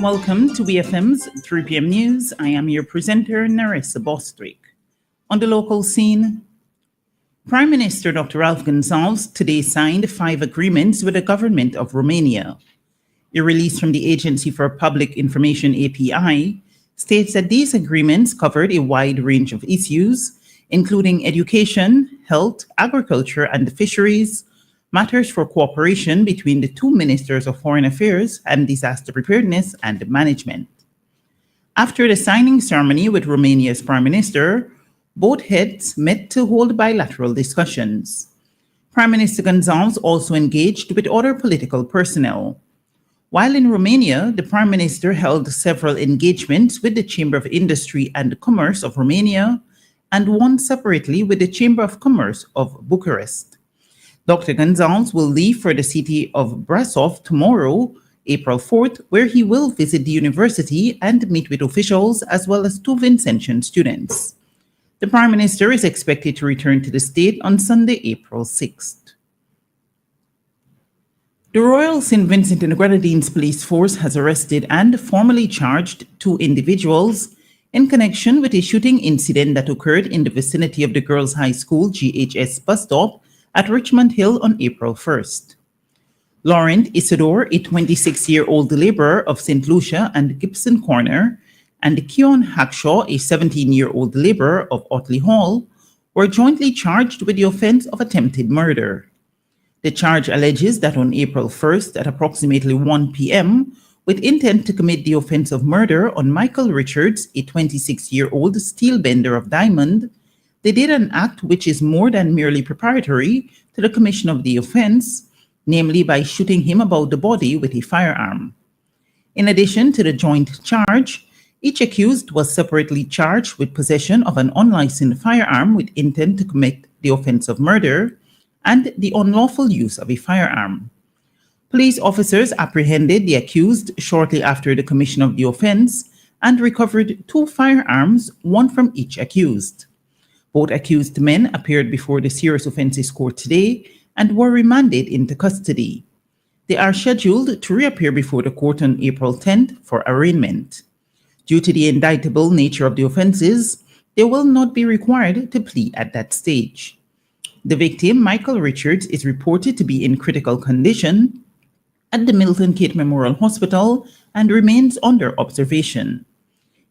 Welcome to BFM's 3 p.m. News. I am your presenter, Narissa Bostwick. On the local scene, Prime Minister Dr. Ralph Gonsalves today signed 5 agreements with the government of Romania. A release from the Agency for Public Information API states that these agreements covered a wide range of issues, including education, health, agriculture, and fisheries, matters for cooperation between the 2 ministers of foreign affairs and disaster preparedness and management. After the signing ceremony with Romania's prime minister, both heads met to hold bilateral discussions. Prime Minister Gonsalves also engaged with other political personnel. While in Romania, the prime minister held several engagements with the Chamber of Industry and Commerce of Romania and one separately with the Chamber of Commerce of Bucharest. Dr. Gonsalves will leave for the city of Brasov tomorrow, April 4th, where he will visit the university and meet with officials as well as 2 Vincentian students. The Prime Minister is expected to return to the state on Sunday, April 6th. The Royal St. Vincent and the Grenadines Police Force has arrested and formally charged 2 individuals in connection with a shooting incident that occurred in the vicinity of the Girls' High School GHS bus stop at Richmond Hill on April 1st. Laurent Isidore, a 26-year-old laborer of St. Lucia and Gibson Corner, and Keon Hackshaw, a 17-year-old laborer of Otley Hall, were jointly charged with the offense of attempted murder. The charge alleges that on April 1st at approximately 1 p.m., with intent to commit the offense of murder on Michael Richards, a 26-year-old steel bender of Diamond, they did an act which is more than merely preparatory to the commission of the offense, namely by shooting him about the body with a firearm. In addition to the joint charge, each accused was separately charged with possession of an unlicensed firearm with intent to commit the offense of murder and the unlawful use of a firearm. Police officers apprehended the accused shortly after the commission of the offense and recovered 2 firearms, one from each accused. Both accused men appeared before the Serious Offences Court today and were remanded into custody. They are scheduled to reappear before the court on April 10th for arraignment. Due to the indictable nature of the offences, they will not be required to plead at that stage. The victim, Michael Richards, is reported to be in critical condition at the Milton Kate Memorial Hospital and remains under observation.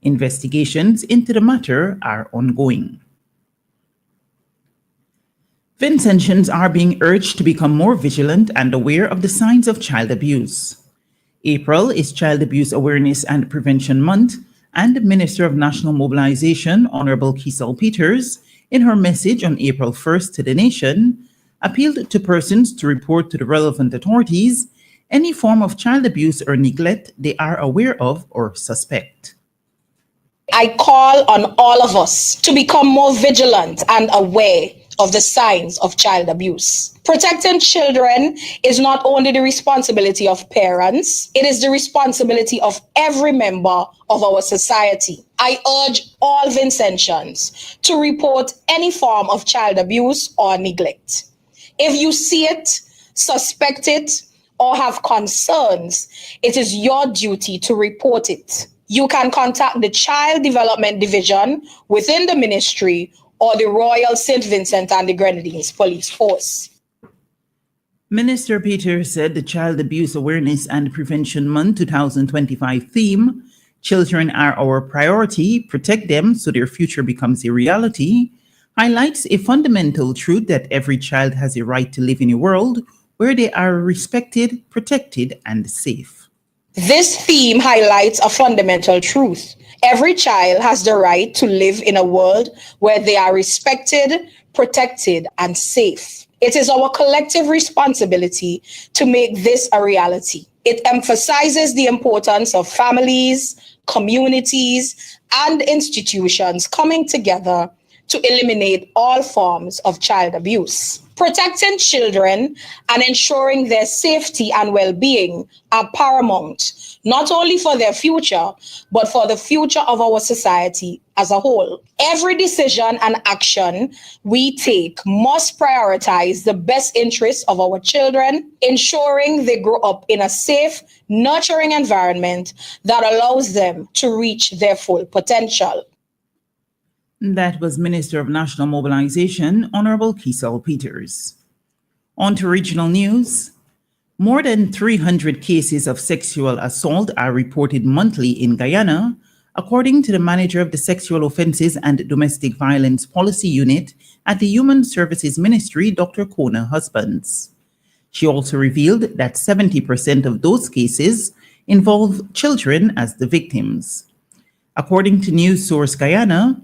Investigations into the matter are ongoing. Vincentians are being urged to become more vigilant and aware of the signs of child abuse. April is Child Abuse Awareness and Prevention Month, and Minister of National Mobilization, Honorable Kiesel Peters, in her message on April 1st to the nation, appealed to persons to report to the relevant authorities any form of child abuse or neglect they are aware of or suspect. I call on all of us to become more vigilant and aware of the signs of child abuse. Protecting children is not only the responsibility of parents, it is the responsibility of every member of our society. I urge all Vincentians to report any form of child abuse or neglect. If you see it, suspect it, or have concerns, it is your duty to report it. You can contact the Child Development Division within the ministry or the Royal St. Vincent and the Grenadines Police Force. Minister Peters said the Child Abuse Awareness and Prevention Month 2025 theme, Children Are Our Priority, Protect Them so Their Future Becomes a Reality, highlights a fundamental truth that every child has a right to live in a world where they are respected, protected, and safe. This theme highlights a fundamental truth. Every child has the right to live in a world where they are respected, protected, and safe. It is our collective responsibility to make this a reality. It emphasizes the importance of families, communities, and institutions coming together to eliminate all forms of child abuse. Protecting children and ensuring their safety and well-being are paramount, not only for their future, but for the future of our society as a whole. Every decision and action we take must prioritize the best interests of our children, ensuring they grow up in a safe, nurturing environment that allows them to reach their full potential. That was Minister of National Mobilization, Honorable Kiesel Peters. On to regional news. More than 300 cases of sexual assault are reported monthly in Guyana, according to the manager of the Sexual Offences and Domestic Violence Policy Unit at the Human Services Ministry, Dr. Kona Husbands. She also revealed that 70% of those cases involve children as the victims. According to News Source Guyana,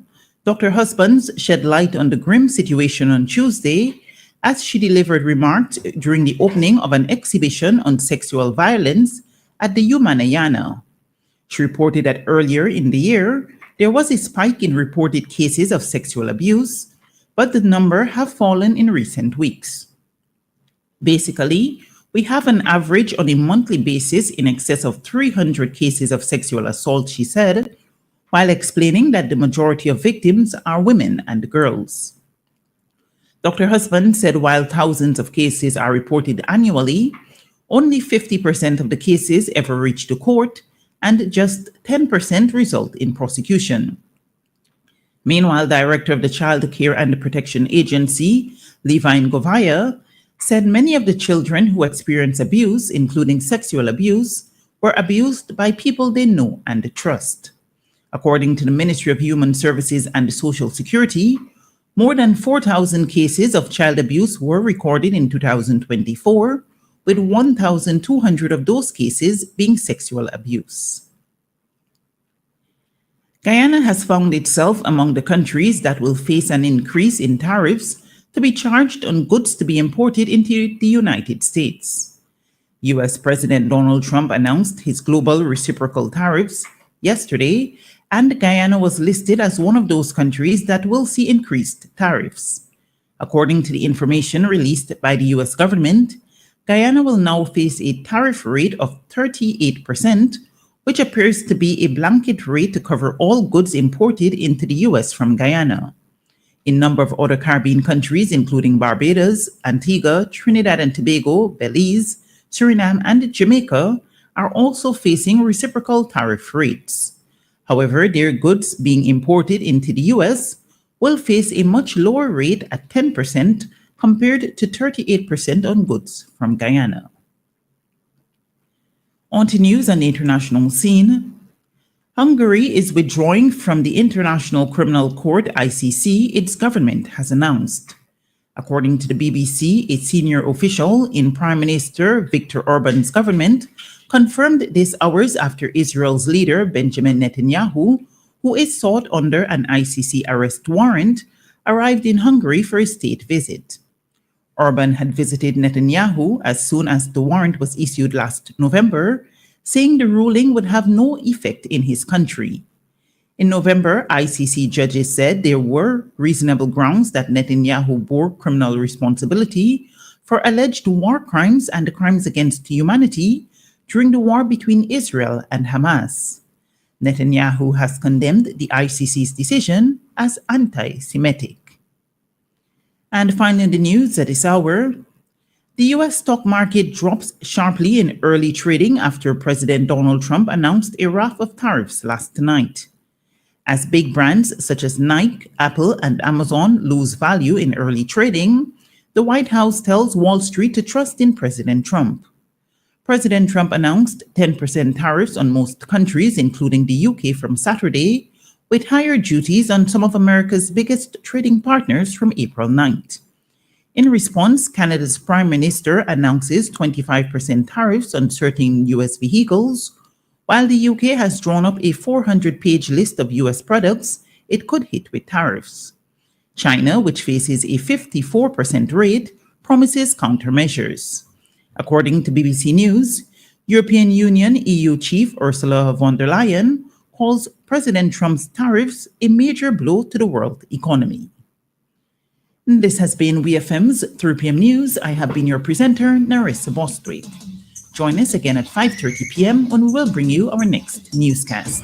Dr. Husbands shed light on the grim situation on Tuesday as she delivered remarks during the opening of an exhibition on sexual violence at the Humanayana. She reported that earlier in the year, there was a spike in reported cases of sexual abuse, but the number have fallen in recent weeks. Basically, we have an average on a monthly basis in excess of 300 cases of sexual assault, she said, while explaining that the majority of victims are women and girls. Dr. Husband said while thousands of cases are reported annually, only 50% of the cases ever reach the court and just 10% result in prosecution. Meanwhile, Director of the Child Care and Protection Agency, Levine Govaya, said many of the children who experience abuse, including sexual abuse, were abused by people they know and trust. According to the Ministry of Human Services and Social Security, more than 4,000 cases of child abuse were recorded in 2024, with 1,200 of those cases being sexual abuse. Guyana has found itself among the countries that will face an increase in tariffs to be charged on goods to be imported into the United States. U.S. President Donald Trump announced his global reciprocal tariffs yesterday, and Guyana was listed as one of those countries that will see increased tariffs. According to the information released by the U.S. government, Guyana will now face a tariff rate of 38%, which appears to be a blanket rate to cover all goods imported into the U.S. from Guyana. A number of other Caribbean countries, including Barbados, Antigua, Trinidad and Tobago, Belize, Suriname, and Jamaica, are also facing reciprocal tariff rates. However, their goods being imported into the U.S. will face a much lower rate at 10% compared to 38% on goods from Guyana. On to news on the international scene. Hungary is withdrawing from the International Criminal Court, ICC, its government has announced. According to the BBC, a senior official in Prime Minister Viktor Orban's government confirmed this hours after Israel's leader, Benjamin Netanyahu, who is sought under an ICC arrest warrant, arrived in Hungary for a state visit. Orban had visited Netanyahu as soon as the warrant was issued last November, saying the ruling would have no effect in his country. In November, ICC judges said there were reasonable grounds that Netanyahu bore criminal responsibility for alleged war crimes and crimes against humanity during the war between Israel and Hamas. Netanyahu has condemned the ICC's decision as anti-Semitic. And finally in the news at this hour, the U.S. stock market drops sharply in early trading after President Donald Trump announced a raft of tariffs last night. As big brands such as Nike, Apple, and Amazon lose value in early trading, the White House tells Wall Street to trust in President Trump. President Trump announced 10% tariffs on most countries, including the UK, from Saturday, with higher duties on some of America's biggest trading partners from April 9th. In response, Canada's Prime Minister announces 25% tariffs on certain US vehicles, while the UK has drawn up a 400-page list of US products it could hit with tariffs. China, which faces a 54% rate, promises countermeasures. According to BBC News, European Union EU Chief Ursula von der Leyen calls President Trump's tariffs a major blow to the world economy. This has been WeFM's 3 p.m. News. I have been your presenter, Narissa Bostwick. Join us again at 5:30 p.m. when we will bring you our next newscast.